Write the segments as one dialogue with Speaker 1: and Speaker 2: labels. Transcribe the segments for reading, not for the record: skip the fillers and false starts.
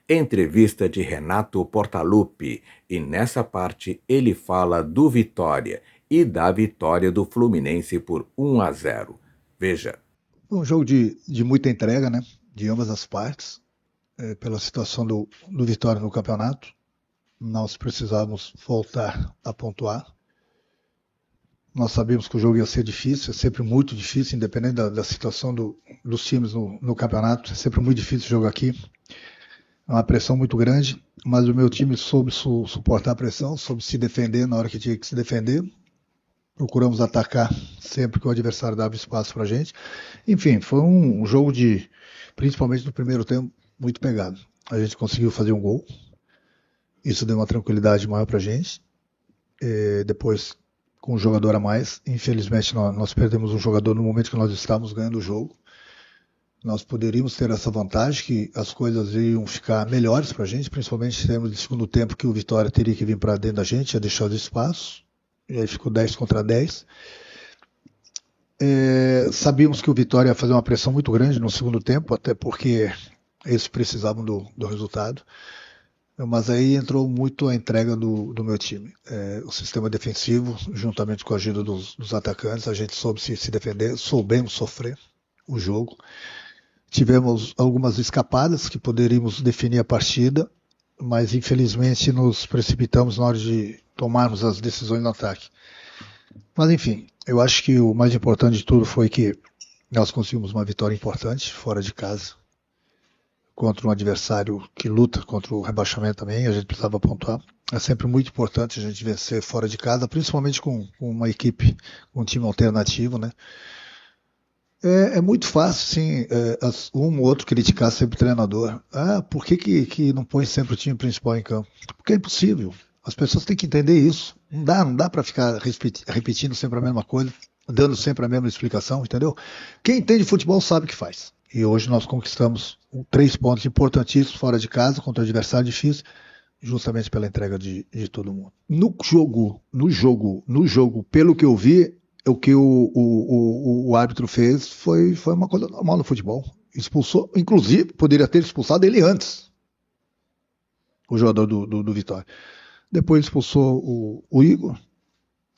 Speaker 1: Entrevista de Renato Portaluppi, e nessa parte ele fala do Vitória e da vitória do Fluminense por 1-0. Veja.
Speaker 2: Um jogo de muita entrega, né? De ambas as partes, pela situação do Vitória no campeonato. Nós precisávamos voltar a pontuar. Nós sabíamos que o jogo ia ser difícil, é sempre muito difícil, independente da situação dos times no campeonato. É sempre muito difícil jogar aqui. É uma pressão muito grande, mas o meu time soube suportar a pressão, soube se defender na hora que tinha que se defender. Procuramos atacar sempre que o adversário dava espaço pra gente. Enfim, foi um jogo principalmente no primeiro tempo, muito pegado. A gente conseguiu fazer um gol. Isso deu uma tranquilidade maior pra gente. Depois, com um jogador a mais, infelizmente nós perdemos um jogador no momento que nós estávamos ganhando o jogo. Nós poderíamos ter essa vantagem, que as coisas iam ficar melhores pra gente, principalmente em termos de segundo tempo, que o Vitória teria que vir para dentro da gente, ia deixar os espaços. E aí ficou 10 contra 10. Sabíamos que o Vitória ia fazer uma pressão muito grande no segundo tempo, até porque eles precisavam do resultado. Mas aí entrou muito a entrega do meu time. O sistema defensivo, juntamente com a ajuda dos atacantes, a gente soube se defender, soubemos sofrer o jogo. Tivemos algumas escapadas que poderíamos definir a partida, mas infelizmente nos precipitamos na hora de tomarmos as decisões no ataque. Mas enfim, eu acho que o mais importante de tudo foi que nós conseguimos uma vitória importante, fora de casa, contra um adversário que luta contra o rebaixamento também, a gente precisava pontuar. É sempre muito importante a gente vencer fora de casa, principalmente com uma equipe, com um time alternativo, né? É muito fácil, sim, um ou outro criticar sempre o treinador. Por que não põe sempre o time principal em campo? Porque é impossível. As pessoas têm que entender isso. Não dá para ficar repetindo sempre a mesma coisa, dando sempre a mesma explicação, entendeu? Quem entende futebol sabe o que faz. E hoje nós conquistamos 3 pontos importantíssimos fora de casa, contra um adversário difícil, justamente pela entrega de todo mundo. No jogo, pelo que eu vi, o que o árbitro fez foi uma coisa normal no futebol. Expulsou, inclusive, poderia ter expulsado ele antes, o jogador do Vitória. Depois expulsou o Igor.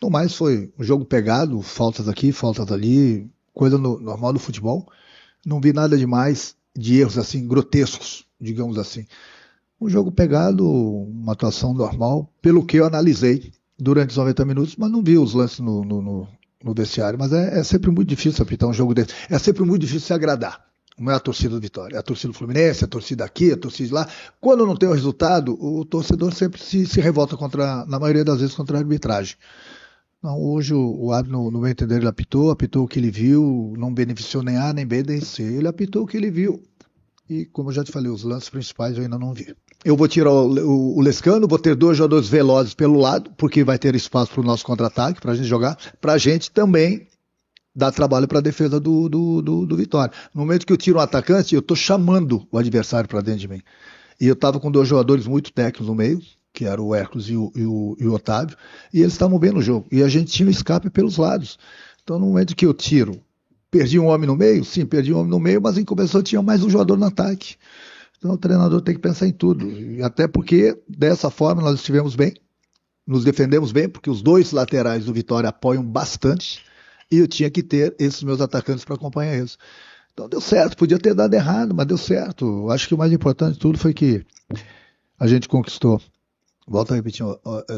Speaker 2: No mais foi um jogo pegado, faltas aqui, faltas ali, coisa normal do futebol. Não vi nada demais de erros assim, grotescos, digamos assim. Um jogo pegado, uma atuação normal, pelo que eu analisei durante os 90 minutos, mas não vi os lances no vestiário. Mas é sempre muito difícil apitar um jogo desse. É sempre muito difícil se agradar. Não é a torcida do Vitória, é a torcida do Fluminense, é a torcida aqui, é a torcida de lá. Quando não tem o resultado, o torcedor sempre se revolta na maioria das vezes, contra a arbitragem. Não, hoje o árbitro, no meu entender, ele apitou o que ele viu, não beneficiou nem A nem B nem C. Ele apitou o que ele viu. E, como eu já te falei, os lances principais eu ainda não vi. Eu vou tirar o Lescano, vou ter 2 jogadores velozes pelo lado, porque vai ter espaço para o nosso contra-ataque, para a gente jogar. Para a gente também dar trabalho para a defesa do Vitória. No momento que eu tiro um atacante, eu estou chamando o adversário para dentro de mim. E eu estava com 2 jogadores muito técnicos no meio, que era o Hércules e o Otávio, e eles estavam bem no jogo. E a gente tinha um escape pelos lados. Então, no momento que eu tiro, perdi um homem no meio? Sim, perdi um homem no meio, mas em compensação tinha mais um jogador no ataque. Então, o treinador tem que pensar em tudo. E até porque, dessa forma, nós estivemos bem, nos defendemos bem, porque os 2 laterais do Vitória apoiam bastante, e eu tinha que ter esses meus atacantes para acompanhar eles. Então, deu certo. Podia ter dado errado, mas deu certo. Acho que o mais importante de tudo foi que a gente conquistou, volto a repetir,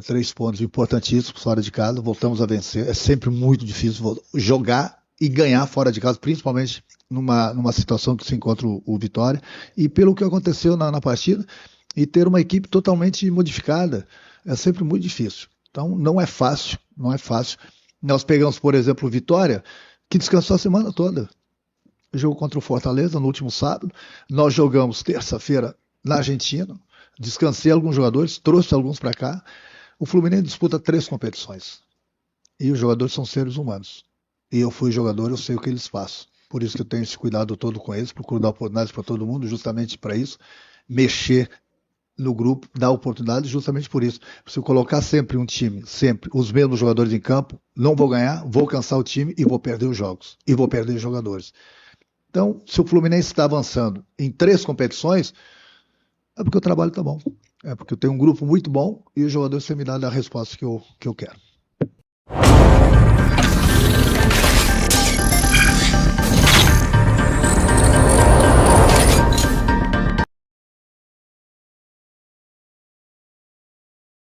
Speaker 2: 3 pontos importantíssimos fora de casa, voltamos a vencer. É sempre muito difícil jogar e ganhar fora de casa, principalmente numa situação que se encontra o Vitória, e pelo que aconteceu na partida, e ter uma equipe totalmente modificada, é sempre muito difícil. Então não é fácil. Nós pegamos, por exemplo, o Vitória, que descansou a semana toda. Jogo contra o Fortaleza no último sábado, nós jogamos terça-feira na Argentina, descansei alguns jogadores, trouxe alguns para cá. O Fluminense disputa 3 competições. E os jogadores são seres humanos. E eu fui jogador, eu sei o que eles passam. Por isso que eu tenho esse cuidado todo com eles, procuro dar oportunidades para todo mundo, justamente para isso. Mexer no grupo, dar oportunidades justamente por isso. Se eu colocar sempre um time, sempre os mesmos jogadores em campo, não vou ganhar, vou cansar o time e vou perder os jogos. E vou perder os jogadores. Então, se o Fluminense está avançando em 3 competições, É porque o trabalho tá bom. É porque eu tenho um grupo muito bom e os jogadores têm me dado a resposta que eu quero.